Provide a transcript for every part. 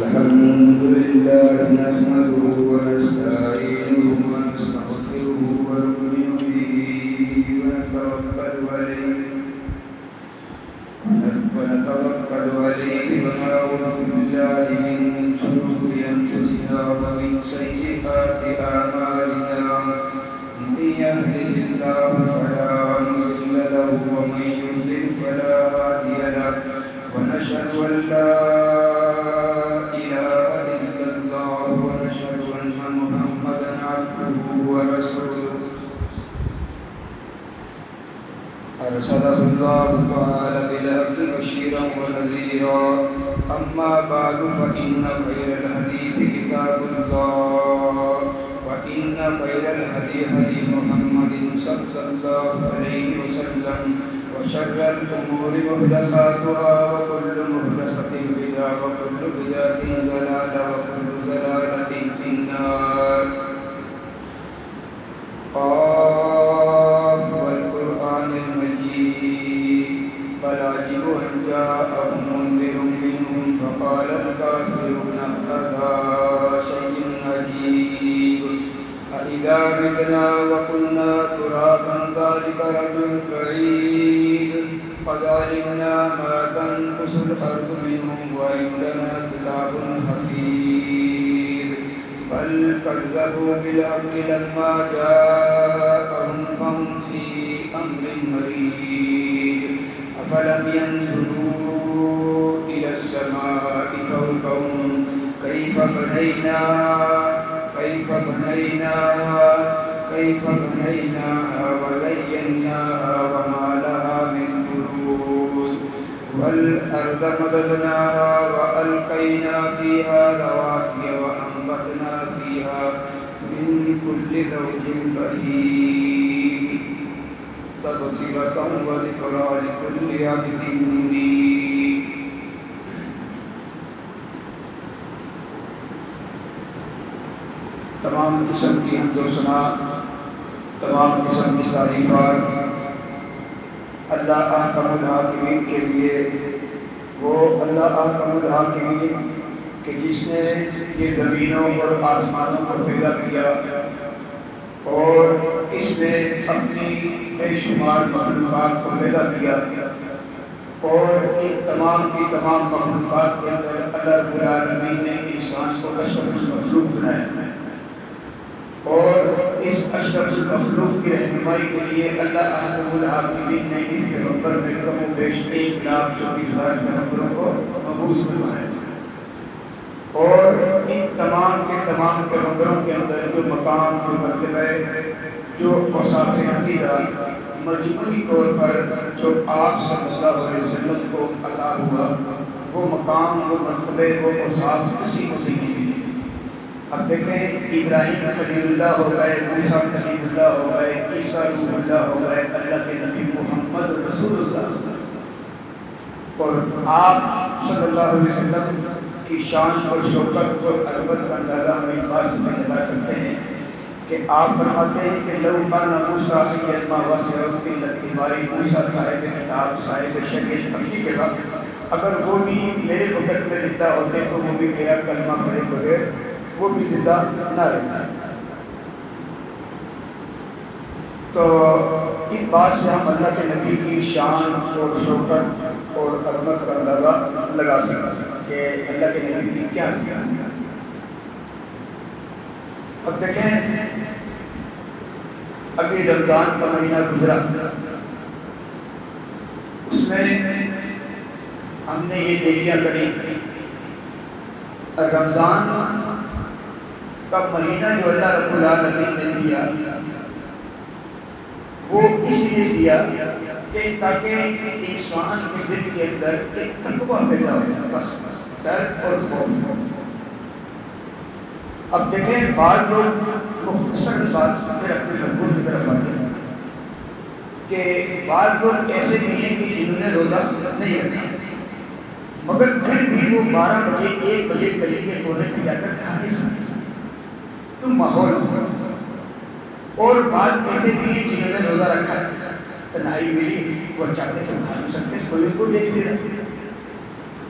الحمد لله نحمده ونستعينه ونستغفره ونؤمن به ونتوكل عليه ونعوذ بالله من شرور أنفسنا ومن سيئات أعمالنا من يهده الله فلا مضل له ومن يضلل فلا هادي له ونشهد أن لا إله إلا الله ونشهد أن محمدا عبده ورسوله أرسله الله تعالى بالحق بشيرا ونذيرا أما بعد فإن خير الحديث كتاب الله وإن خير الهدي هدي محمد صلى الله عليه وسلم وشر الأمور محدثاتها وكل محدثة بدعة وكل بدعة ضلالة وكل ضلالة في النار. قاف والقرآن المجيد بل عجبوا أن جاءهم منذر منهم فقال الكافرون هذا شيء عجيب أإذا متنا وكنا ترابا ذلك رجل بعيد قد علمنا ما تنقص الأرض منهم وعندنا كتاب حفيظ بل كذبوا بالحق لما جاءهم فهم في أمر مريج أفلم ينظروا إلى السماء فوقهم كيف بنيناها وزيناها وما لها من فروج والأرض مددناها وألقينا فيها رواسي وأنبتنا فيها من كل زوج بهيج تبصرة وذكرى لكل عبد منيب. تمام قسم کی حمد و ثنا، تمام قسم کی تعریفات اللہ احکم الحاکمین کے لیے. وہ اللہ احکم الحاکمین کہ جس نے یہ زمینوں اور آسمانوں کو پیدا کیا اور اس میں اپنی بے شمار مخلوقات کو پیدا کیا اور ان تمام کی تمام مخلوقات کے اندر اللہ رب العالمین نے انسان کو اشرف المخلوق بنایا اور اس اشرف المخلوق کی رہنمائی کے لیے اللہ احکم الحاکمین نے اس پیغمبر میں کم و بیش 1,24,000 پیغمبروں کو مبعوث فرمایا اور ان تمام کے تمام پیغمبروں کے اندر جو مقام، جو مرتبہ، جو اوصاف عقیدہ مجموعی طور پر جو آپ صلی اللہ علیہ وسلم کو عطا ہوا، وہ مقام، وہ مرتبے، وہ اوصاف کسی کو نہیں ملی. اب دیکھیں ابراہیم خلیل اللہ ہو گئے، موسیٰ خلیل اللہ ہو گئے، عیسیٰ روح اللہ ہو گئے، اللہ کے نبی محمد رسول اللہ ہو گئے. اور آپ صلی اللہ علیہ وسلم کی شان اور شوکت اور عظمت کا اندازہ ہم اس بات سے لگا سکتے ہیں کہ آپ فرماتے ہیں کہ لو کان موسیٰ حیًّا ما وسعہ الا اتباعی. موسیٰ صاحب کتاب، صاحب شریعت حقیقی کے وقت اگر وہ بھی میرے وقت میں زندہ ہوتے تو وہ بھی میرا کلمہ پڑھے بغیر وہ بھی زندہ نہ رہتا. تو اس بات سے ہم اللہ کے نبی کی شان اور شوکت اور عظمت کا اندازہ لگا سکتا کہ اللہ کے نبی نے کیا کیا۔ اب دیکھیں ابھی رمضان کا مہینہ گزرا، اس میں ہم نے یہ نیکیاں کری۔ رمضان کا مہینہ جو اللہ رب العالمین نے دیا وہ اس لیے دیا کہ تاکہ انسان کے دل کے اندر ایک تقویٰ پیدا ہو جائے، بس ڈر اور خوف۔ اب دیکھیں بعض لوگ مختصر بات پھر اپنے مضمون کی طرف آتے ہیں کہ بعض لوگ ایسے بھی ہیں کہ جنہوں نے روزہ نہیں رکھا مگر پھر بھی وہ 12 بجے 1 بجے گلی کے کونے پہ جا کر کھا نہیں سکتے تو ماحول ہو۔ اور بعض ایسے بھی ہیں جنہوں نے روزہ رکھا تنہائی ملی وہ چاہتے تو کھا نہیں سکتے، کوئی اس کو دیکھ لے رہا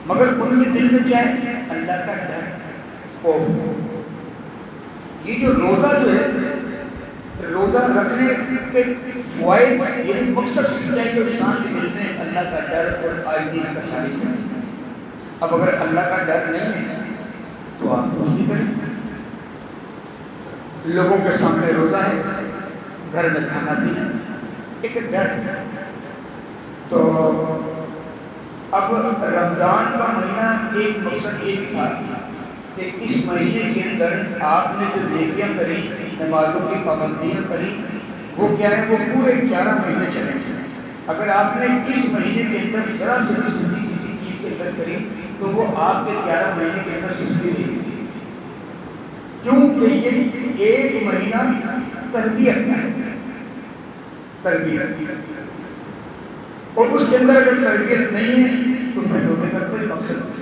مگر ان کے دل میں کیا ہے؟ اللہ کا ڈر، خوف۔ یہ جو روزہ جو ہے، روزہ رکھنے کے فوائد یعنی مقصد سمجھا ہے کہ انسان کے دل میں اللہ کا ڈر اور عاجزی کا ساری چاہیے۔ اب اگر اللہ کا ڈر نہیں ہے تو آپ کچھ نہیں کریں۔ لوگوں کے سامنے روزہ ہے، گھر میں کھانا پینا، ایک ڈر۔ تو اب رمضان کا مہینہ ایک مقصد ایک تھا کہ اس مہینے کے اندر آپ نے جو نیکیاں کری، نمازوں کی پابندیاں کری، وہ کیا ہے؟ وہ پورے 11 مہینے چلیں گے۔ اگر آپ نے اس مہینے کے اندر ذرا سے بھی سستی کسی چیز کے اندر کری تو وہ آپ کے 11 مہینے کے اندر سستی رہے گی، کیونکہ یہ ایک مہینہ تربیت کا ہے، تربیت، اور اس کے اندر اگر تربیت نہیں ہے تو پھر روزے کا کوئی مقصد نہیں۔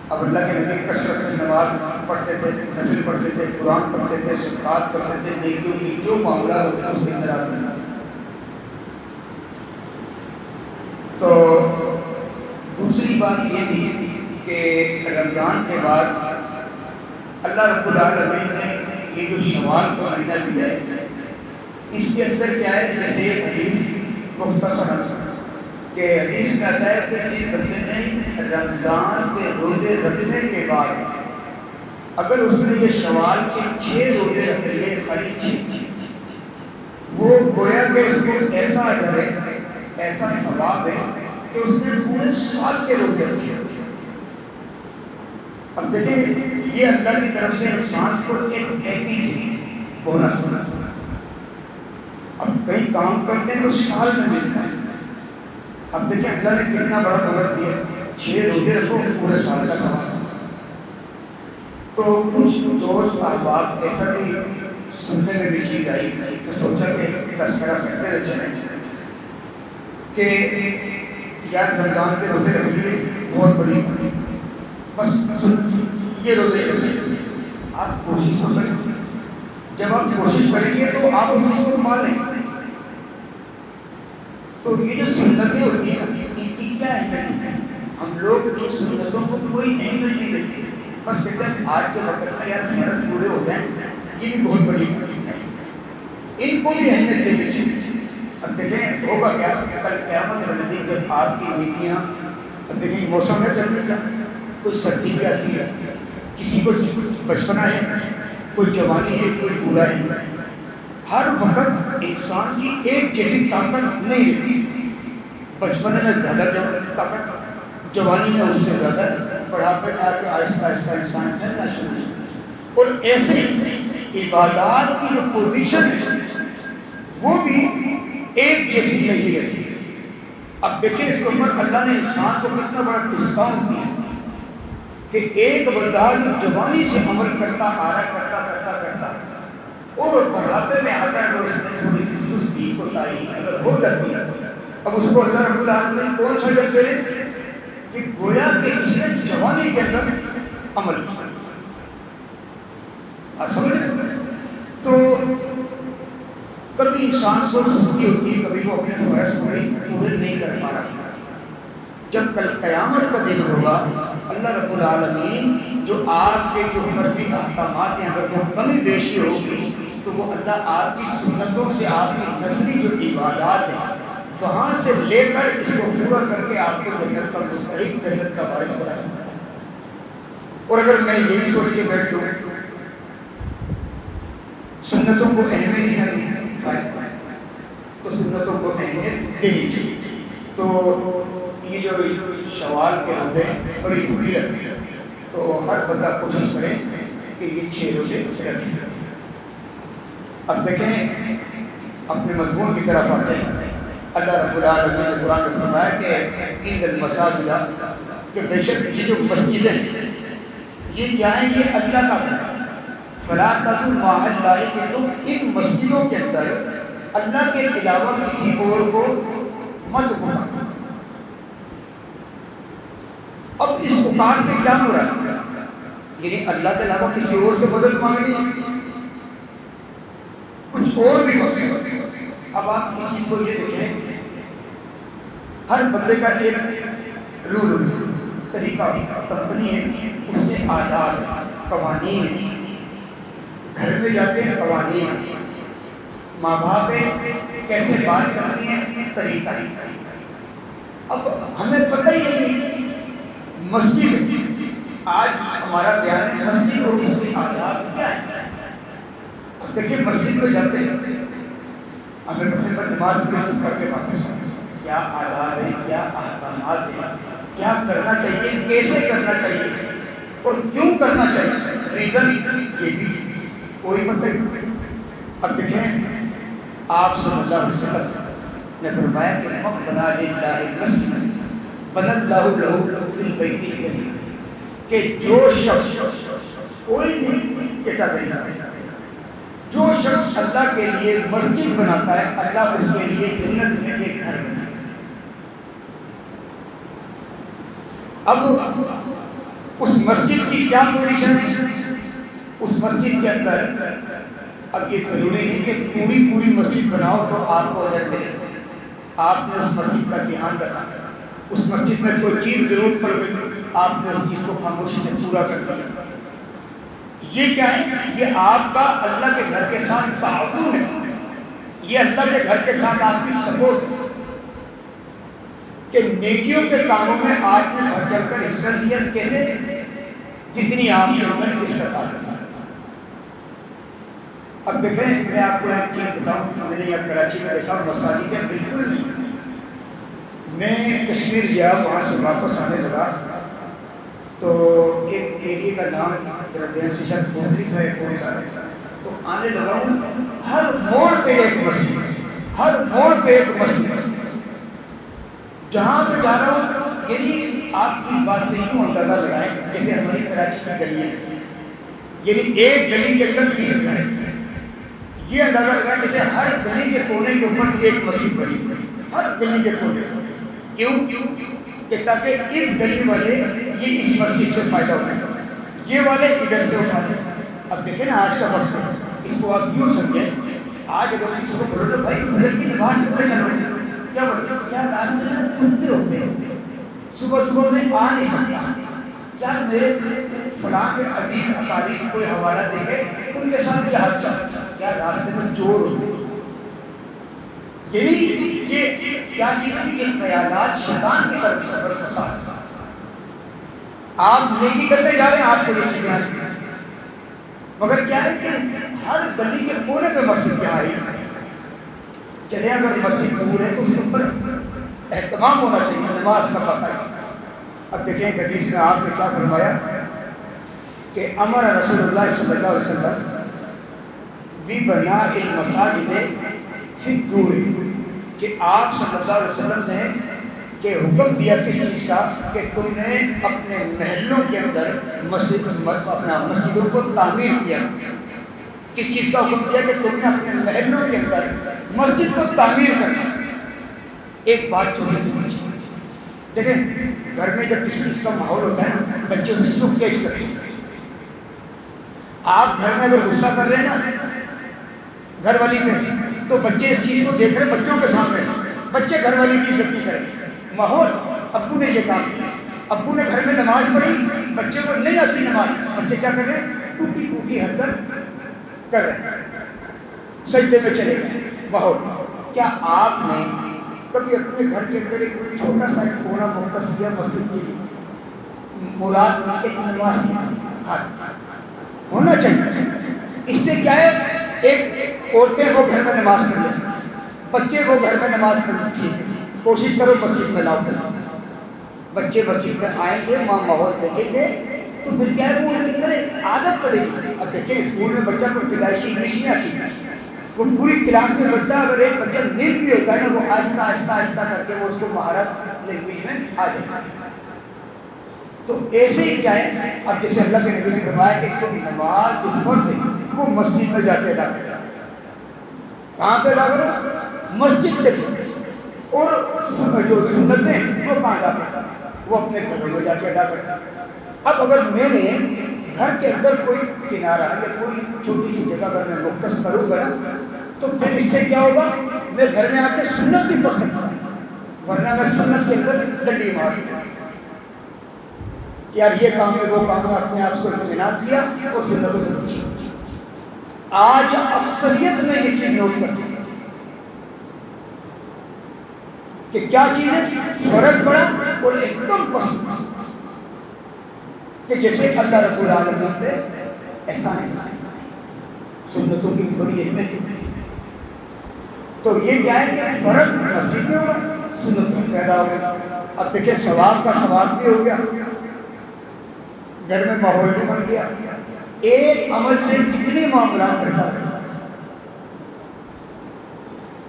اب اللہ کے نبی کثرت سے نماز پڑھتے تھے، نفل پڑھتے تھے، قرآن پڑھتے تھے، صدقات کرتے تھے، نیکیوں کی جو معاملہ ہوتا ہے اس کے اندر آتے ہیں۔ تو دوسری بات یہ تھی کہ رمضان کے بعد اللہ رب العالمین نے یہ جو شوال کا مہینہ دیا ہے، اس کے اندر کیا ہے؟ جیسے ایک حدیث مختصر کہ حدیث میں آتا ہے کہ ایک بندے نے رمضان کے روزے رکھنے کے بعد اگر اس نے یہ شوال کے 6 روزے رکھ لیے، خالی 6، وہ گویا کہ اس کو ایسا اجر ہے، ایسا ثواب ہے کہ اس نے پورے سال کے روزے رکھے۔ اب دیکھیں یہ اللہ کی طرف سے انسان کو ایک پیکیج بونس۔ اب کہیں کام کرتے ہیں تو سال میں ملتا ہے۔ اب دیکھیں اللہ نے کتنا بڑا بونس دیا، 6 روزے رکھو پورے سال کا ثواب۔ تو کچھ دوست احباب ایسا بھی سننے میں بھی چیز آئی تو سوچا کہ تذکرہ کرتے رہ چلیں کہ یار رمضان کے روزے رکھ لیے بہت بڑی بس یہ روزے رکھیں، آپ کوشش کریں۔ جب آپ کوشش کریں گے تو آپ اس چیز کو مان لیں۔ تو یہ جو سنتیں ہوتی ہیں ان کی کیا اہمیت ہے؟ ہم لوگ ان سنتوں کو کوئی اہمیت نہیں دیتے، بس کہتے ہیں آج کے وقت میں یار فرض پورے ہو جائیں، یہ بھی بہت بڑی بات ہے، ان کو بھی اہمیت دینی چاہیے۔ اب دیکھیں ہوگا کیا؟ کل قیامت والے دن جب آپ کی نیکیاں، اب دیکھیں موسم ہے گرمی کا، کوئی سردی بھی آتی ہے، کسی کو بچپنا ہے، کوئی جوانی ہے، کوئی بوڑھا ہے، ہر وقت انسان کی ایک جیسی طاقت نہیں رہتی۔ بچپنے میں زیادہ طاقت، جوانی میں اس سے زیادہ، بڑھاپے میں آ کے آہستہ آہستہ انسان ٹھہرنا شروع ہو۔ اور ایسے عبادات کی جو پوزیشن ہے وہ بھی ایک جیسی نہیں رہتی۔ اب دیکھیں اس کے اوپر اللہ نے انسان کو کتنا بڑا ڈسکاؤنٹ دیا کہ ایک بندہ جوانی سے عمل کرتا آ رہا، کرتا اور بڑھاپے میں آ کر اس میں تھوڑی سی سستی کوتاہی اگر ہو جاتی ہے، اب اس کو اللہ رب العالمین کون سا جب کرے کہ گویا کہ اس نے جوانی کے اندر عمل کیا۔ آپ سمجھ؟ تو کبھی انسان کو سستی ہوتی ہے، کبھی وہ اپنے فرض پورے نہیں کر پا رہا۔ جب کل قیامت کا دن ہوگا اللہ رب العالمین جو آپ کے جو فرضی احکامات ہیں اگر وہ کمی بیشی ہوگی تو وہ اللہ آپ کی سنتوں سے، آپ کی نفلی جو عبادات ہیں وہاں سے لے کر اس کو پورا کر کے آپ کو جنت کا مستحق، جنت کا وارث بنا سکتا ہے۔ اور اگر میں یہی سوچ کے بیٹھ لوں سنتوں کو اہمیت نہ دیں تو سنتوں کو اہمیت دینی چاہیے۔ تو یہ جو شوال کے روزے بڑی فضیلت ہے، تو ہر بندہ کوشش کرے کہ یہ 6 روزے رکھیں۔ اب دیکھیں اپنے مضمون کی طرف آتے ہیں۔ اللہ رب العالمین نے قرآن میں فرمایا کہ ان المساجد، کہ بے شک یہ جو مسجدیں ہیں یہ کیا ہیں؟ یہ اللہ کا گھر ہے۔ فلا تدعوا مع اللہ، کہ تم ان مسجدوں کے اندر اللہ کے علاوہ کسی اور کو مت پکارو۔ اب اس پکار سے کیا ہو رہا ہے؟ یعنی اللہ کے علاوہ کسی اور سے مدد مانگنی ہے، کچھ اور بھی مقصد۔ اب آپ اس چیز کو یہ دیکھیں، ہر بندے کا ایک رول، طریقہ، کمپنی ہے، اس سے آداب، قوانین ہیں، گھر میں جاتے ہیں قوانین ہیں، ماں باپ کیسے بات کرنی ہے، طریقہ ہے۔ اب ہمیں پتہ ہی نہیں مسجد، آج ہمارا بیان مسجد اور اس کے آداب کیا ہے۔ اب دیکھیں مسجد میں جاتے ہیں، ہمیں پتہ پر نماز پڑھ کے واپس کیا آداب ہیں، کیا احکامات ہیں، کیا کرنا چاہیے، کیسے کرنا چاہیے اور کیوں کرنا چاہیے، ریزن یہ بھی کوئی مطلب۔ اب دیکھیں آپ صلی اللہ علیہ وسلم نے فرمایا کہ من بنا للہ مسجد بنى اللہ لہ فی البیت الکریم، کہ جو شخص، کوئی نہیں کیٹاگری، جو شخص اللہ کے لیے مسجد بناتا ہے اللہ اس کے لیے جنت میں ایک گھر بناتا ہے۔ اب اس مسجد کی کیا پوزیشن ہے؟ اس مسجد کے اندر اب یہ ضروری نہیں کہ پوری مسجد بناؤ تو آپ کو اجر ملے، آپ نے اس مسجد کا دھیان رکھا، اس مسجد میں کوئی چیز ضرورت پڑ گئی آپ نے اس چیز کو خاموشی سے پورا کر دیا۔ یہ کیا ہے؟ یہ آپ کا اللہ کے گھر کے ساتھ تعاون ہے، یہ اللہ کے گھر کے ساتھ آپ کی سپورٹ ہے کہ نیکیوں کے کاموں میں آپ نے بڑھ چڑھ کر حصہ لیا، کیسے؟ جتنی آپ کے اندر استطاعت ہے۔ اب دیکھیں میں آپ کو ایک چیز بتاؤں، میں نے یہاں کراچی میں دیکھا مساجد بالکل نہیں، میں کشمیر گیا، وہاں سے واپس آنے لگا تو ایک ایریے کا نام ذرا ذہن سے شاید بوکری تھا، ایک کون سا، تو آنے لگا ہوں، ہر موڑ پہ ایک مسجد، ہر موڑ پہ ایک مسجد، جہاں پہ جا رہا ہوں، یعنی آپ کی بات سے یوں اندازہ لگائیں جیسے ہماری کراچی کی گلیاں، یعنی ایک گلی کے اندر 20 گھر، یہ اندازہ لگائیں جیسے ہر گلی کے کونے کے اوپر ایک مسجد بنی، ہر گلی کے کونے، کیوں؟ کہ تاکہ اس گلی والے یہ اس مسجد سے فائدہ اٹھائیں، یہ والے ادھر سے اٹھا دیں۔ اب دیکھیں نا آج کا وقت ہے، اس کو آپ یوں سمجھیں، آج اگر کسی کو بولو تو بھائی فجر کی نماز پڑھنے چلو، کیا بولتے کیا راستے میں کتے ہوتے ہیں، صبح میں آ نہیں سکتا، کیا میرے فلاں کے عزیز اقارب کوئی حوالہ دے کے ان کے ساتھ کیا حادثہ، کیا راستے میں چور ہوتے ہیں، یعنی یہ کیا چیز، یہ خیالات شیطان کی طرف سے فساد، آپ نیکی کرتے جا رہے ہیں آپ کو یہ چیزیں آتی ہیں، مگر کیا ہے کہ ہر گلی کے کونے پہ مسجد کیا ہے، چلے اگر مسجد دور ہے تو اس کے اوپر اہتمام ہونا چاہیے، نماز کا پتہ ہے۔ اب دیکھیں حدیث میں آپ نے کیا فرمایا کہ امر رسول اللہ صلی اللہ علیہ وسلم ببناء المساجد فی الدور، کہ آپ صلی اللہ علیہ وسلم نے کہ حکم دیا کس چیز کا، کہ تم نے اپنے محلوں کے اندر مسجدوں کو تعمیر کیا، کس چیز کا حکم دیا کہ تم نے اپنے محلوں کے اندر مسجد کو تعمیر کرنا۔ ایک بات چھوٹی سی پوچھی، دیکھیں گھر میں جب کسی چیز کا ماحول ہوتا ہے نا بچے اس چیز کو کیچ کرتے ہیں، آپ گھر میں اگر غصہ کر رہے ہیں نا گھر والی پہ تو بچے اس چیز کو دیکھ رہے بچوں کے سامنے، بچے گھر والی کی عزت نہیں کریں گے، ماحول ابو نے یہ کام کیا، ابو نے گھر میں نماز پڑھی، بچے کو نہیں آتی نماز، بچے کیا کر رہے ہیں، ٹوٹی ٹوٹی حرکت کر رہے ہیں، سجدے میں چلے گئے، ماحول۔ کیا آپ نے کبھی اپنے گھر کے اندر ایک چھوٹا سا ایک کونا مختص کیا مسجد کے لیے، مراد ایک نماز کی ہونا چاہیے۔ اس سے کیا ہے، ایک عورتیں وہ گھر میں نماز پڑھ لیتی ہیں، بچے وہ گھر میں نماز پڑھ لیتی ہیں، کوشش کرو مسجد میں لاؤ، بچے مسجد میں آئیں گے، ماں ماحول دیکھیں گے تو پھر کیا ہے وہ ان کے اندر ایک عادت پڑے گی۔ اب دیکھیں اسکول میں بچہ کو پیدائشی انگلش نہیں آتی، وہ پوری کلاس میں بچہ اگر ایک بچہ نیل بھی ہوتا ہے نا، وہ آہستہ آہستہ آہستہ کر کے وہ اس کو مہارت لینگویج میں آ جائے گا۔ تو ایسے ہی کیا ہے، اب جیسے اللہ کے نبی نے فرمایا کہ تم نماز جو فرض ہے وہ مسجد میں جا کے ادا کرو۔ کہاں پہ ادا کرو؟ مسجد کے لیے۔ اور جو سنتیں ہیں وہ کہاں جا کے، وہ اپنے گھروں میں جا کے ادا کرو۔ اب اگر میں نے گھر کے اندر کوئی کنارہ یا کوئی چھوٹی سی جگہ اگر میں مختص کروں گا نا، تو پھر اس سے کیا ہوگا، میں گھر میں آ کے سنت بھی پڑھ سکتا ہوں، ورنہ میں سنت کے اندر ڈنڈی مار دوں، یار یہ کام ہے وہ کام ہے، اپنے آپ کو اطمینان کیا اور سنتوں سے پوچھی۔ آج اکثریت میں یہ چیز نوٹ کرتے ہیں کہ کیا چیز ہے، فرض پڑا اور ایک دم پسند کہ جیسے اللہ رب العالمین نے احسان ہے، سنتوں کی بڑی اہمیت ہے۔ تو یہ کیا ہے کہ فرض مسجد میں ہوگا، سنت پیدا ہوگا۔ اب دیکھیں ثواب کا ثواب بھی ہو گیا، گھر میں ماحول بھی بن گیا، ایک عمل سے کتنے معاملات بہتر ہیں۔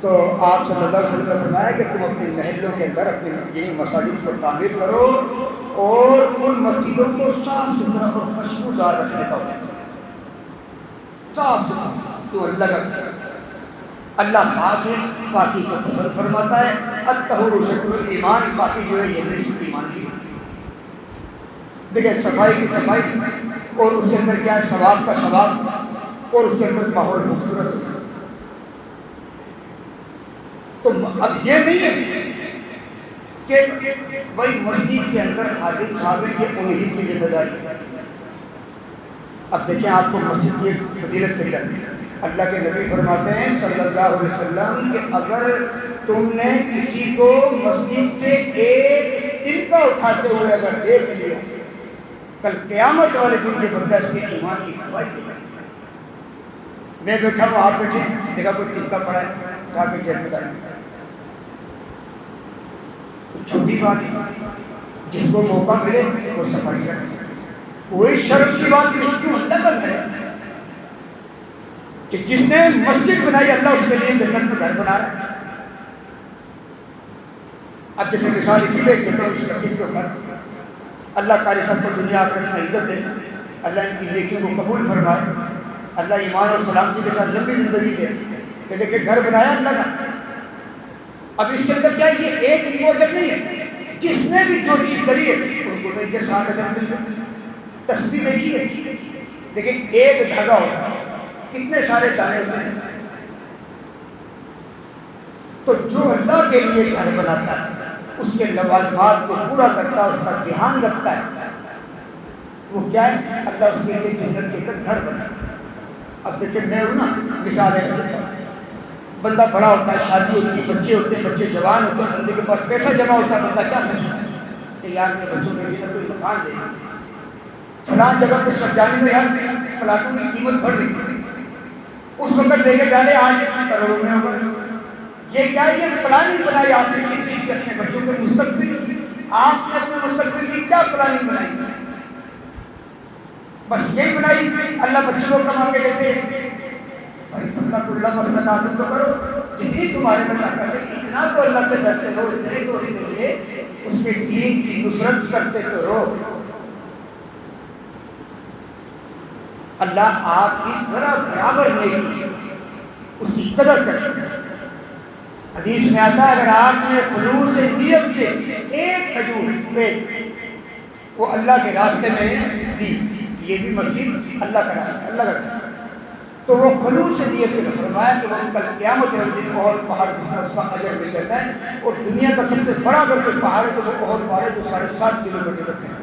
تو آپ صلی اللہ علیہ وسلم نے فرمایا کہ تم اپنے محلوں کے اندر اپنے یعنی مساجد کو تعمیر کرو اور ان مسجدوں کو صاف ستھرا اور خوشبودار رکھنے کا ہوتا ہے، صاف ستھرا۔ تو اللہ کا اللہ پاک ہے، پاکی کو پسند فرماتا ہے۔ الطہور شطر الایمان، پاکی جو ہے یہ نصف ایمان کی ہے۔ دیکھیں صفائی کی صفائی اور اس کے اندر کیا ہے، ثواب کا ثواب، اور اس کے اندر ماحول خوبصورت ہے۔ تو اب یہ نہیں ہے کہ بھائی مسجد کے اندر خادم صاحب ہیں یہ انہی کی ذمہ داری ہے۔ اب دیکھیں آپ کو مسجد کی فضیلت مل جاتی ہے۔ اللہ کے نبی فرماتے ہیں صلی اللہ علیہ وسلم کہ اگر تم نے کسی کو مسجد سے ایک تنکا اٹھاتے ہوئے اگر دیکھ لیا، کل قیامت والے دن کے بندہ اس کے ایمان کی گواہی دے گا۔ میں بیٹھا ہوں، آپ بیٹھے، دیکھا کوئی تنکا پڑا ہے، اٹھا کے جیب میں ڈالیں، چھوٹی بات ہے، جس کو موقع ملے وہ صفائی کرے، کوئی شرم کی بات نہیں۔ کیوں؟ اللہ کا گھر ہے کہ جس نے مسجد بنائی اللہ اس کے لیے جنت میں گھر بنا رہا ہے۔ اب جیسے مثال اسی لیے دیتے ہیں، اس مسجد کے اوپر اللہ قاری صاحب کو دنیا آخرت میں عزت دے، اللہ ان کی نیکیوں کو قبول فرمائے، اللہ ایمان اور سلامتی کے ساتھ لمبی زندگی دے، کہ دیکھیں گھر بنایا اللہ کا۔ اب اس کے اندر کیا ہے، یہ ایک امپورٹنٹ نہیں ہے، جس نے بھی جو چیز کری ہے ان کو ان کے ساتھ اگر مل جائے۔ تصویر دیکھیے، لیکن ایک دھاگا ہوتا ہے، کتنے سارے دانے ہوتے ہیں۔ تو جو اللہ کے لیے گھر بناتا ہے، اس کے لوازمات کو پورا کرتا ہے، اس کا دھیان رکھتا ہے، وہ کیا ہے، اللہ اس کے لیے جنت کے اندر گھر بناتا ہے۔ اب دیکھیں میں ہوں نا، مثال ہے، بندہ بڑا ہوتا ہے، شادی ہوتی ہے، بچے ہوتے ہیں، بچے جوان ہوتے ہیں، بندے کے پاس پیسہ جمع ہوتا ہے، بندہ کیا سوچتا ہے کہ یار میں بچوں کے لیے کوئی مکان دے دوں، فلاں جگہ پہ سجانے میں یار پلاٹوں کی قیمت بڑھ رہی ہے، اس وقت لے کے جانے آج کروڑوں میں ہوگا۔ یہ کیا ہے، یہ پلاننگ بنائی آپ نے کس چیز کے، اپنے بچوں کے مستقبل کی۔ آپ نے اپنے مستقبل کی کیا پلاننگ بنائی؟ بس یہی بنائی اللہ بچوں کو کما کے دیتے ہیں، بھائی فتح اللہ مستقات تو کرو، جتنی تمہارے میں طاقت ہے اتنا تو اللہ سے ڈرتے رہو، اتنے تو لیے اس کے دین کی نصرت کرتے تو رہو۔ اللہ آپ کی ذرا برابر نیکی اس کی قدر کرتے ہیں۔ حدیث میں آتا ہے اگر آپ نے خلوص نیت سے ایک کھجور وہ اللہ کے راستے میں دی، یہ بھی مسجد اللہ کا راستہ، اللہ کا راستہ، تو وہ خلوص سے نیت میں فرمایا کہ وہ کل قیامت والے دن اور پہاڑ جتنا اس کا اجر مل جاتا ہے، اور دنیا کا سب سے بڑا اگر کوئی پہاڑ ہے تو وہ اور پہاڑ ہے جو 7.5 کلومیٹر تک ہے۔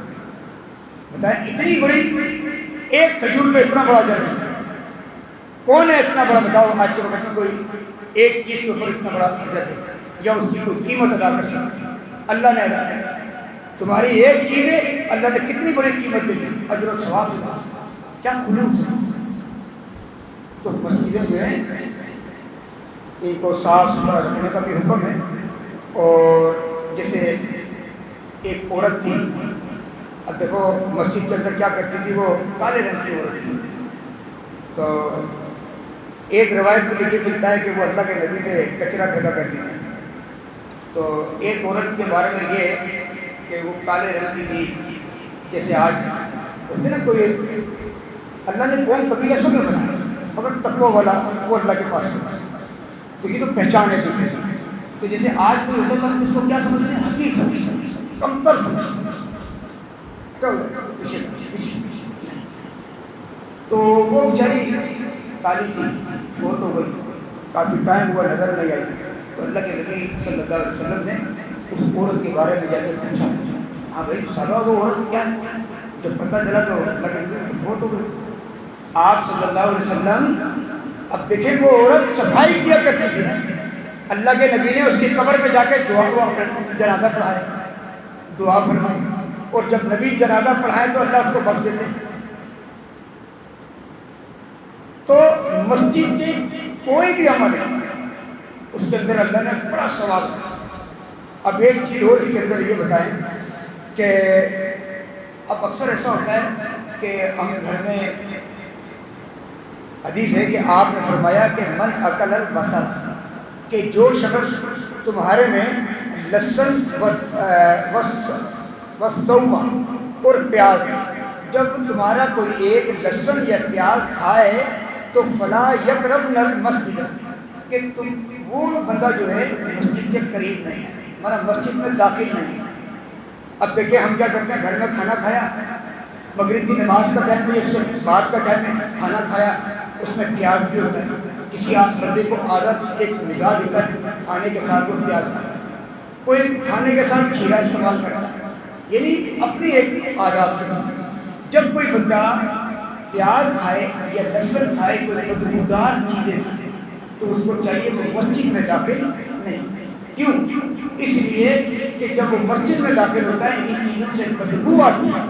بتائیں اتنی بڑی ایک کھجور پہ اتنا بڑا اجر ملتا ہے، کون ہے اتنا بڑا؟ بتاؤ آج کے وقت میں کوئی ایک چیز کے اوپر اتنا بڑا اجر ہے۔ یا اس کی کوئی قیمت ادا کر سکتے. اللہ نے ادا کیا. تمہاری ایک چیز ہے, اللہ نے کتنی بڑی قیمت دے دی, اجر و ثواب سے. کیا خلوص ہے. تو مسجدیں جو ہیں ان کو صاف ستھرا رکھنے کا بھی حکم ہے. اور جیسے ایک عورت تھی, اب دیکھو مسجد کے اندر کیا کرتی تھی, وہ کالے رنگ کی عورت تھی. تو ایک روایت میں یہ ملتا ہے کہ وہ اللہ کے نبی پہ کچرا پھینکا کرتی تھی. تو ایک عورت کے بارے میں یہ کہ وہ کالے رنگ کی تھی, جیسے آج ہوتے نا کوئی اللہ نے قوم قبیلہ سب میں بنایا, مگر تقوی والا وہ اللہ کے پاس ہے. تو یہ تو پہچان ہے دوسرے کی. تو جیسے آج کوئی ہوتا تھا اس کو کیا سمجھتے ہیں, حقیر سمجھتے ہیں, کمتر سمجھتے ہیں. تو وہ بیچاری کالی تھی, فوت ہو گئی, کافی ٹائم ہوا نظر نہیں آئی. تو اللہ کے نبی صلی اللہ علیہ وسلم نے اس عورت کے بارے میں جا کے پوچھا, ہاں بھائی صاحبہ وہ عورت کیا ہے. جب پتہ چلا تو اللہ کے نبی فوت ہو گئی. آپ صلی اللہ علیہ وسلم, اب دیکھیں وہ عورت صفائی کیا کرتی تھی. اللہ کے نبی نے اس کی قبر میں جا کے جنازہ پڑھایا, دعا فرمائی. اور جب نبی جنازہ پڑھائے تو اللہ اس کو بخش دیتے. تو مسجد کے کوئی بھی عمل ہے اس کے اندر اللہ نے بڑا ثواب ہے. اب ایک چیز اور اس کے اندر یہ بتائیں کہ اب اکثر ایسا ہوتا ہے کہ ہم گھر میں, حدیث ہے کہ آپ نے فرمایا کہ من اکل البصل, کہ جو شخص تمہارے میں لہسن وثوم اور پیاز, جب تمہارا کوئی ایک لہسن یا پیاز کھائے تو فلا یقربن المسجد, کہ تم وہ بندہ جو ہے مسجد کے قریب نہیں ہے, مطلب مسجد میں داخل نہیں ہے. اب دیکھیں ہم کیا کرتے ہیں, گھر میں کھانا کھایا, مغرب کی نماز کا ٹائم ہے, اس سے بعد کا ٹائم ہے, کھانا کھایا, اس میں پیاز بھی ہوتا ہے. کسی آپ بندے کو عادت ایک مزاج ہوتا ہے کھانے کے ساتھ وہ پیاز کھاتا ہے, کوئی کھانے کے ساتھ کھیرا استعمال کرتا ہے, یعنی اپنی ایک عادات کے ساتھ. جب کوئی بندہ پیاز کھائے یا لہسن کھائے, کوئی بدبودار چیزیں کھائے, تو اس کو چاہیے کہ مسجد میں داخل نہیں. کیوں؟ اس لیے کہ جب وہ مسجد میں داخل ہوتا ہے ان چیزوں سے بدبو آتی ہے,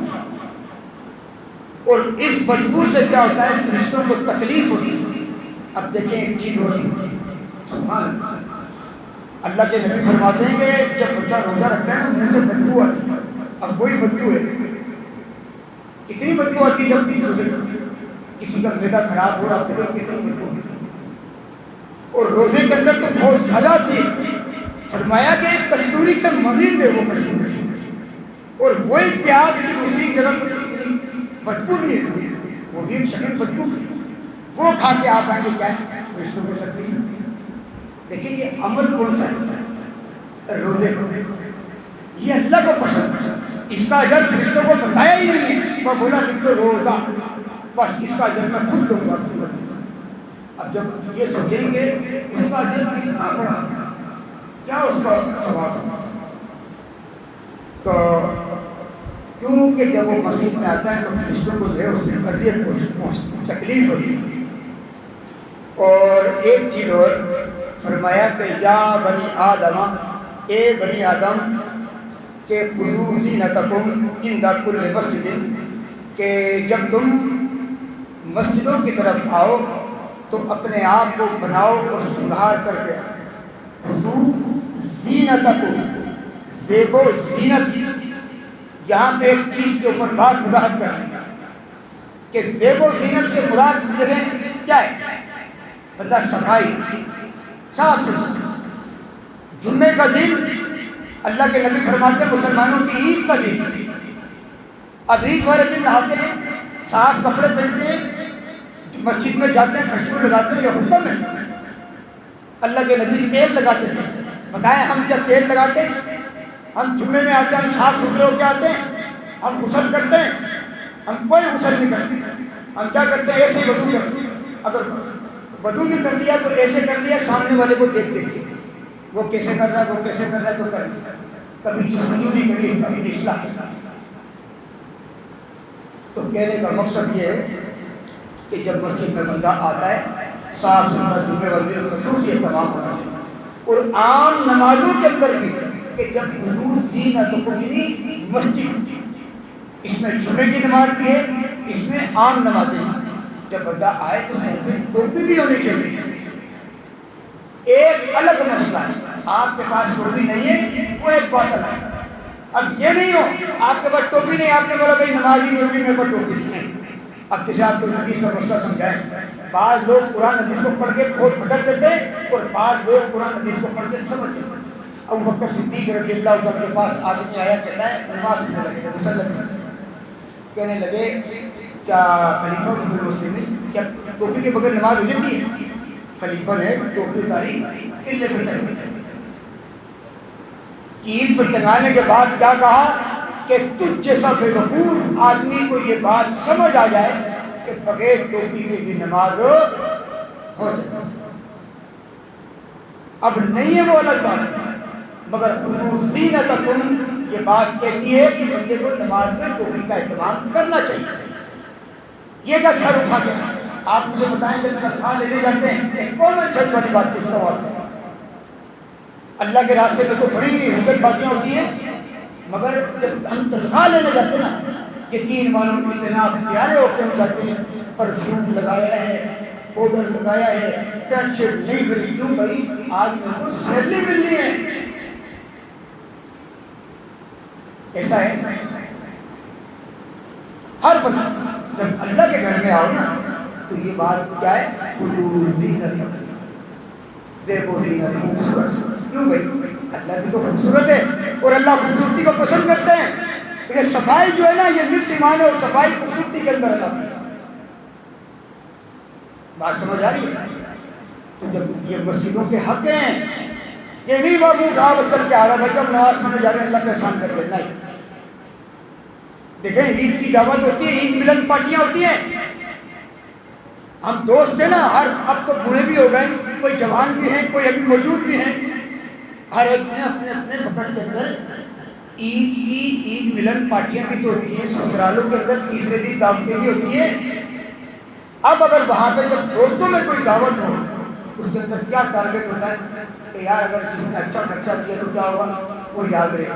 اور اس بدبو سے کیا ہوتا ہے, فرشتوں کو تکلیف ہوتی ہے. اب دیکھیں ایک چیز ہوتی ہے, سبحان اللہ, اللہ کے نبی فرماتے ہیں کہ جب بندہ روزہ رکھتا ہے نا منہ سے بدبو آتی ہے. اب وہی بدبو ہے, کتنی بدبو آتی ہے جب روزے کسی کا معدہ خراب ہو رہا ہے, کتنی بدبو ہے. اور روزے کے اندر تو بہت زیادہ تھی. فرمایا کہ کستوری کے مزید ہے وہ کستوری, اور وہی پیاز کی دوسری جگہ بدبو بھی ہے, وہ بھی ایک شکل بدبو کی, وہ کھا کے آپ آئیں گے کیا ہے, فرشتوں کو تکلیف. دیکھیں یہ عمل کون سا ہے, روزے کو, یہ اللہ کو پسند ہے. اس کا اجر فرشتوں کو بتایا ہی نہیں ہے, وہ بولا کہ تو روزہ بس اس کا اجر میں خود دوں گا. اب جب یہ سوچیں گے اس کا اجر کتنا بڑا, کیا اس کا ثواب ہے. تو کیونکہ جب وہ مسجد میں آتا ہے تو فرشتوں کو جو ہے اس سے اذیت تکلیف ہوتی ہے. اور ایک چیز اور فرمایا کہ یا بنی آدم, اے بنی آدم, کہ خذوا زینتکم عند کل مسجد, کہ جب تم مسجدوں کی طرف آؤ تو اپنے آپ کو بناؤ اور سنبھال کر کے. خذوا زینتکم, زیب و زینت, یہاں پہ ایک چیز کے اوپر بات وضاحت کریں کہ زیب و زینت سے مراد کیا ہے, مطلب صفائی, صاف ستھرا. جمعے کا دن اللہ کے نبی فرماتے ہیں مسلمانوں کی عید کا دن. اب عید والے دن نہاتے ہیں, صاف کپڑے پہنتے ہیں, مسجد میں جاتے ہیں, خوشبو لگاتے ہیں, یہ حکم ہے. اللہ کے نبی تیل لگاتے تھے. بتائیں ہم جب تیل لگاتے ہیں, ہم جمعے میں آتے ہیں, ہم صاف ستھرے ہو کے آتے ہیں, ہم غسل کرتے ہیں, ہم کوئی غسل نہیں کرتے. ہم کیا کرتے ہیں, ایسے ہی وضو کرتے ہیں. اگر وضو بھی کر لیا تو ایسے کر لیا سامنے والے کو دیکھ دیکھ کے, وہ کیسے کر رہا ہے, وہ کیسے کر رہا ہے, تو کر لیا. کبھی جستجو نہیں کری, کبھی اصلاح. تو کہنے کا مقصد یہ ہے کہ جب مسجد میں بندہ آتا ہے صاف ستھرا جمعے والے خصوصی اہتمام ہونا چاہیے. اور عام نمازوں کے اندر بھی کہ جب حضور زینتکم یعنی مسجد، اس میں جمعے کی نماز بھی ہے، اس میں عام نمازیں بھی، جب بندہ آئے تو سر پہ ٹوپی بھی ہونی چاہیے۔ ایک الگ مسئلہ ہے، آپ کے پاس ٹوپی نہیں ہے وہ ایک بات الگ ہے۔ اب یہ نہیں ہو آپ کے پاس ٹوپی نہیں، آپ نے بولا بھائی نماز ہی نہیں ہوگی میرے پاس ٹوپی نہیں۔ اب کسی آپ کو حدیث کا مسئلہ سمجھائیں، بعض لوگ قرآن حدیث کو پڑھ کے بہت بھٹک دیتے ہیں اور بعض لوگ قرآن حدیث کو پڑھ کے سمجھ لیتے ہیں۔ ابو بکر صدیق رضی اللہ عنہ کے پاس آدمی آیا، کہتا ہے نماز پڑھنے لگے، مسلم کہنے لگے کیا خلیفہ المسلمین کیا ٹوپی کے بغیر نماز ہو جاتی ہے؟ خلیفہ نے ٹوپی اتاری، قلعے پہ ٹنگی، عید پر ٹنگانے کے بعد کیا کہا کہ تجھ جیسا بے وقوف آدمی کو یہ بات سمجھ آ جائے کہ بغیر ٹوپی کے بھی نماز ہو جائے۔ اب نہیں ہے وہ الگ بات ہے، مگر حضور زینتکم یہ بات کہتی ہے کہ بندے کو نماز میں ٹوپی کا اہتمام کرنا چاہیے۔ یہ کیا سر اٹھا گیا؟ آپ مجھے بتائیں کہ تنخواہ لینے جاتے ہیں، کون سر والی بات پوچھتا ہوں آپ سے؟ اللہ کے راستے میں تو بڑی حجت باتیں ہوتی ہیں، مگر جب ہم تنخواہ لینے جاتے ہیں نا، یقین مانو اتنا پیارے ہو کے ہم جاتے ہیں، پرفیوم لگایا ہے، پاؤڈر لگایا ہے، پینٹ شرٹ نہیں خرید، کیوں بھائی آج میرے کو سیلری ملنی ہے۔ ایسا ہے ہر بندہ جب اللہ کے گھر میں آؤ نا تو یہ بات کیا ہے؟ حضور زینتکم، دیکھو زینت خوبصورت، کیوں بھائی اللہ بھی تو خوبصورت ہے اور اللہ خوبصورتی کو پسند کرتے ہیں۔ لیکن صفائی جو ہے نا یہ نصف ایمان ہے، اور صفائی خوبصورتی کے اندر آتی ہے۔ بات سمجھ آ رہی ہے؟ تو جب یہ مسجدوں کے حق ہیں، یہ نہیں بابو اٹھا وہ چل کے آ رہا بھائی جب نماز پڑھنے جا رہے ہیں اللہ پہ احسان کر دینا ہی۔ دیکھیں عید کی دعوت ہوتی ہے، عید ملن پارٹیاں ہوتی ہیں، ہم دوست ہیں نا، ہر اب تو بوڑھے بھی ہو گئے، کوئی جوان بھی ہیں، کوئی ابھی موجود بھی ہیں، ہر ایک نے اپنے اپنے وقت کے اندر عید ملن پارٹیاں بھی تو ہوتی ہیں، سسرالوں کے اندر تیسرے دن دعوتیں بھی ہوتی ہیں۔ اب اگر وہاں پہ جب دوستوں میں کوئی دعوت ہو اس کے اندر کیا ٹارگیٹ ہوتا ہے کہ یار اگر کسی نے اچھا خرچہ دیا تو کیا ہوگا، وہ یاد رہے گا۔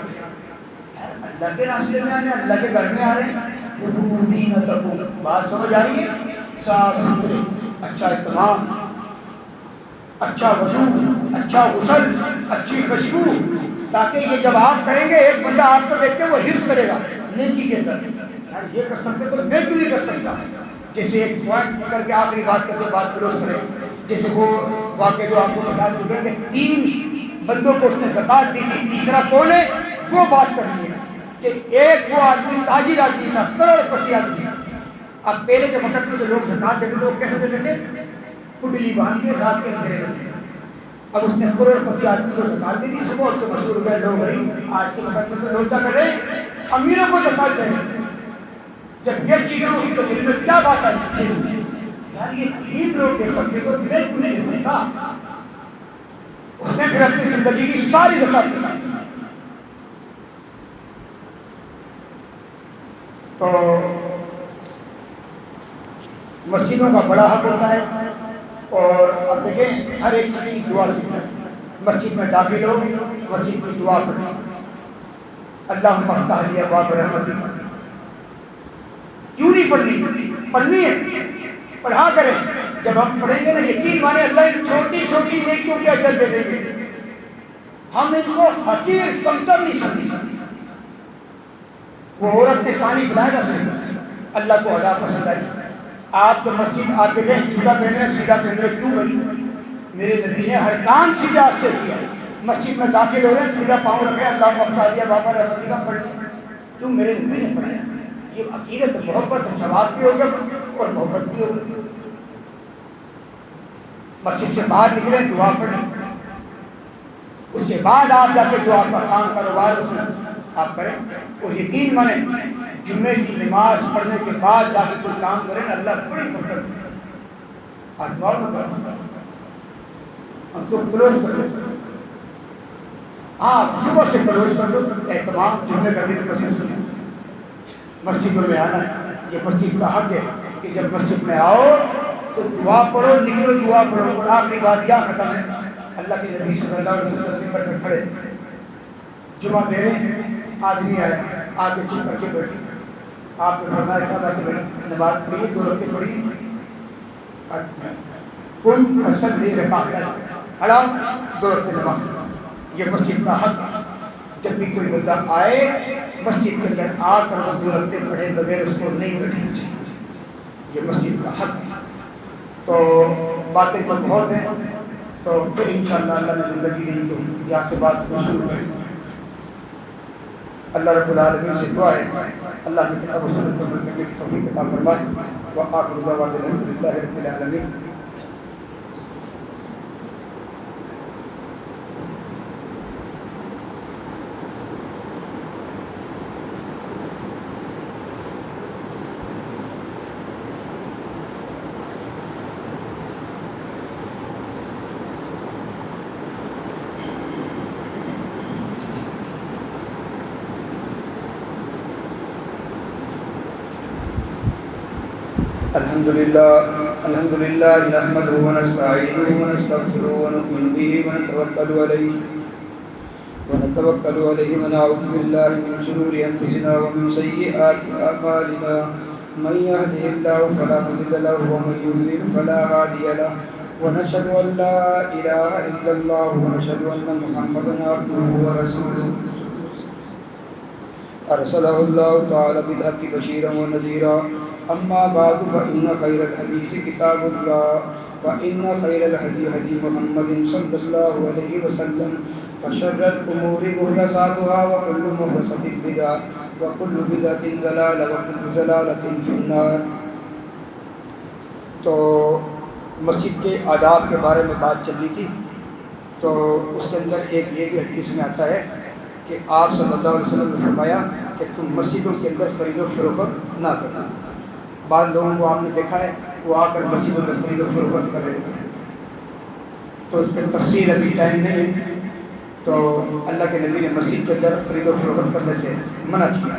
اللہ کے راستے میں آنے، اللہ کے گھر میں آ رہے ہیں، حضور زینتکم، بات سمجھ آ رہی ہے؟ صاف ستھرے، اچھا اہتمام، اچھا وضو، اچھا غسل، اچھی خوشبو، تاکہ یہ جب آپ کریں گے ایک بندہ آپ کو دیکھ کے وہ حرص کرے گا نیکی کے اندر، یار یہ کر سکتے تو میں کیوں نہیں کر سکتا۔ جیسے ایک پوائنٹ کر کے آخری بات کر کے بات کلوز کرے، جیسے وہ واقعہ جو آپ کو بتا چکے ہیں کہ 3 بندوں کو اس نے زکوٰۃ دی تھی، تیسرا کون ہے وہ بات کرنی ہے کہ ایک وہ آدمی تاجر آدمی تھا، کروڑ پتی آدمی۔ اب پہلے کے وقت میں جو لوگ زکوٰۃ دیتے تھے وہ کیسے دیتے تھے؟ کڈلی باندھ کے رات کے اندھیرے میں۔ اب اس نے کروڑ پتی آدمی کو زکوٰۃ دے دی، صبح اس کو مشہور ہو گئے لوگ بھائی آج کے وقت میں تو لوگ کیا کر رہے ہیں، امیروں کو زکوٰۃ دے رہے ہیں۔ جب یہ چیزیں ہوئی تو دل میں کیا بات آئی، یار یہ غریب لوگ دے سکتے تو میں کیوں نہیں دے سکتا۔ اس نے پھر اپنی زندگی کی ساری زکوٰۃ دی۔ تو مسجدوں کا بڑا حق ہوتا ہے، اور اب دیکھیں ہر ایک کی دعا سیکھنا ہے۔ مسجد میں داخل ہو، مسجد کی دعا پڑھیں، اللہم افتح لی ابواب رحمتک۔ کیوں نہیں پڑھنی ہے، پڑھا کریں۔ جب ہم پڑھیں گے نا یقین مانے اللہ ان چھوٹی چھوٹی نیکیوں کے اجر دے دیں گے، ہم ان کو حقیر کمتر نہیں سمجھیں۔ وہ عورت نے پانی پلایا تھا صحیح، اللہ کو ادا پسند آئی۔ آپ تو مسجد آپ دیکھیں جوتا پہن رہے سیدھا پہن رہے، کیوں بھائی میرے نبی نے ہر کام سیدھا آپ سے کیا۔ مسجد میں داخل ہو رہے ہیں سیدھا پاؤں رکھ رہے ہیں، اللہ افتح لی ابواب رحمتک پڑھ لیں، کیوں میرے نبی نے پڑھایا۔ یہ عقیدت محبت ثواب بھی ہوگا اور محبت بھی ہوگی۔ مسجد سے باہر نکلیں دعا پڑھیں، اس کے بعد آپ جا کے جو آپ کا کام کاروبار اس میں آپ کریں، اور یقین مانیں جمعے کی نماز پڑھنے کے بعد جا کے کوئی کام کریں اللہ بڑی برکت دیتا ہے۔ آزماؤ نہ کرو، ہم تو کلوز کر دو، ہاں صبح سے کلوز کر دو، اہتمام جمعے کا دن کوشش کریں مسجدوں میں آنا ہے۔ یہ مسجد کا حق ہے کہ جب مسجد میں آؤ تو دعا پڑھو، نکلو دعا پڑھو، اور آخری بات کیا ختم ہے اللہ کے نبی صلی اللہ علیہ وسلم ممبر پہ کھڑے جمعہ دے رہے، آدمی آیا آگے چپ کر کے بیٹھے، آپ نے فرمایا کہ نماز پڑھی 2 رکعتیں پڑھی، کن فصلی رکعتین، کھڑا 2 رکعتیں نماز۔ یہ مسجد کا حق ہے، جب بھی کوئی بندہ آئے مسجد کے اندر آ کر وہ 2 رکعتیں پڑھے بغیر اس کو نہیں بیٹھنا چاہیے، یہ مسجد کا حق ہے۔ تو باتیں تو بہت ہیں، تو پھر انشاءاللہ اللہ نے زندگی دی تو یہاں سے بات شروع کریں۔ اللہ رب العالمین سے دعا ہے اللہ کی کتاب و سنت پر عمل کرنے کی توفیق عطا فرمائے۔ وآخر دعوانا الحمدللہ رب العالمین۔ الحمد للہ نحمده ونستعینه ونستغفره ونؤمن به ونتوکل علیہ ونعوذ باللہ من شرور انفسنا ومن سیئات اعمالنا من يهده الله فلا مضل له ومن يضلل فلا هادي له ونشهد ان لا اله الا الله ونشهد ان محمدا عبده ورسوله ارسله الله تعالى بالحق بشيرا ونذيرا اما بعد فان خير الحديث كتاب الله وان خير الهدي هدي محمد صلى الله عليه وسلم وشر الامور محدثاتها وكل محدثة بدعة وكل بدعة ضلالة وكل ضلالة في النار۔ تو مسجد کے آداب کے بارے میں بات چل رہی تھی، تو اس کے اندر ایک یہ بھی حدیث میں آتا ہے کہ آپ صلی اللہ علیہ وسلم نے فرمایا کہ تم مسجدوں کے اندر خرید و فروخت نہ کرنا۔ بعض لوگوں کو آپ نے دیکھا ہے وہ آ کر مسجدوں میں خرید و فروخت کر رہے ہیں، تو اس پر تفصیل ابھی ٹائم نہیں ہے۔ تو اللہ کے نبی نے مسجد کے اندر خرید و فروخت کرنے سے منع کیا۔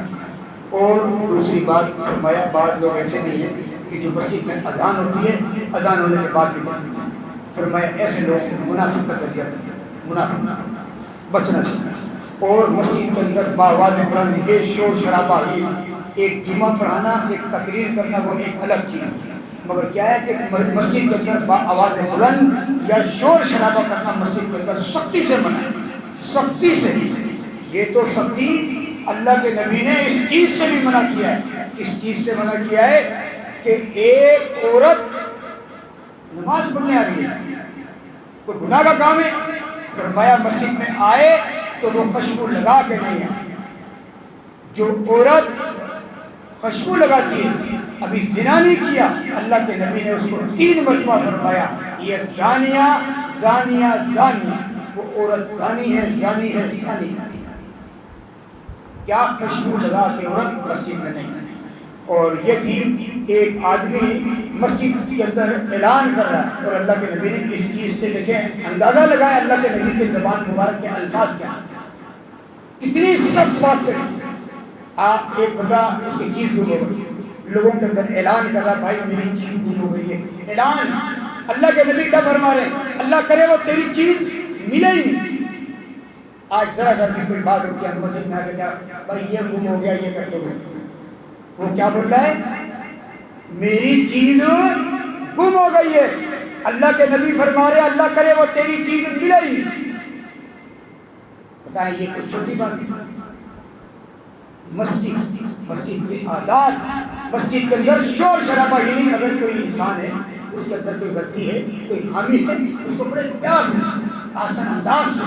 اور دوسری بات فرمایا بعض لوگ ایسے بھی ہیں کہ جو مسجد میں اذان ہوتی ہے اذان ہونے کے بعد بھی کرتے ہیں، فرمایا ایسے لوگ منافق کا درجہ دیا، منافق بچنا چاہیے۔ اور مسجد کے اندر باواز بلند یہ شور شرابہ، یہ ایک جمعہ پڑھانا ایک تقریر کرنا وہ ایک الگ چیز ہے، مگر کیا ہے کہ مسجد کے اندر آواز بلند یا شور شرابہ کرنا مسجد کے اندر سختی سے منع ہے، سختی سے۔ یہ تو سختی اللہ کے نبی نے اس چیز سے بھی منع کیا ہے، اس چیز سے منع کیا ہے کہ ایک عورت نماز پڑھنے آ رہی ہے، کوئی گناہ کا کام ہے، فرمایا مسجد میں آئے تو وہ خوشبو لگا کے نہیں آئے۔ جو عورت خوشبو لگاتی ہے ابھی زنا نہیں کیا، اللہ کے نبی نے اس کو 3 مرتبہ فرمایا یہ زانیہ زانیہ زانیہ، وہ عورت زانی ہے زانی ہے زانی ہے۔ کیا خوشبو لگا کے عورت مسجد میں نہیں آئی۔ اور یہ تھی ایک آدمی مسجد کے اندر اعلان کر رہا ہے اور اللہ کے نبی نے اس چیز سے دیکھیں اندازہ لگایا اللہ کے نبی کے زبان مبارک کے الفاظ کیا ہیں، کتنی سخت بات کری۔ ایک بندہ اس کی چیز گم ہو گئی، لوگوں کے اندر اعلان کر رہا بھائی میری چیز گم ہو گئی ہے، اعلان۔ اللہ کے نبی کیا فرما رہے ہیں؟ اللہ کرے وہ تیری چیز ملے ہی نہیں۔ آج ذرا ذرا سی کوئی بات ہوتی ہے مسجد میں آ کے کیا بھائی یہ گم ہو گیا، یہ کرتے ہوئے وہ کیا بول رہا ہے؟ میری چیز گم ہو گئی ہے۔ اللہ کے نبی فرما رہے اللہ کرے وہ تیری چیز ملے ہی نہیں۔ بتائیں یہ کوئی چھوٹی بات ہے؟ مسجد کے آداب، مسجد کے اندر شور شرابہ ہی نہیں، اگر کوئی انسان ہے اس کے اندر کوئی غلطی ہے کوئی خامی ہے اس کو بڑے پیار سے آسان انداز سے۔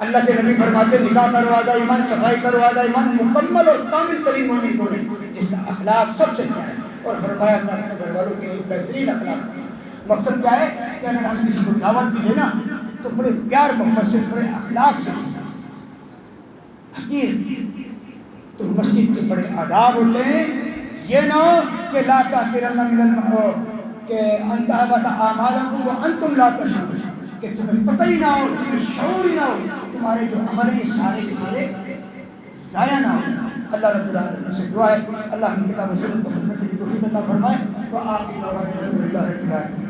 اللہ کے نبی فرماتے نکاح کا روادہ ایمان، صفائی کا روادہ ایمان، مکمل اور کامل ترین مومن کون ہے؟ جس کا اخلاق سب سے پیارا ہے۔ اور فرمایا میں اپنے گھر والوں کے لیے بہترین اخلاق ہے۔ مقصد کیا ہے کہ اگر ہم کسی کو دعوت بھی دینا تو بڑے پیار محبت سے بڑے اخلاق سے حقیر۔ تو مسجد کے بڑے آداب ہوتے ہیں، یہ نہ ہو کہ لا تحقرن من المعروف کہ انت احبط اعمالکم وانتم لا تشعرون، کہ تمہیں پتہ ہی نہ ہو، تمہیں شعور ہی نہ ہو، تمہارے جو عمل ہیں سارے کے سارے ضائع نہ ہو۔ اللہ رب العالمین سے دعا ہے اللہ ہمیں کتاب و سنت کو سننے کی توفیق عطا فرمائے۔ وآخر دعوانا الحمدللہ رب العالمین۔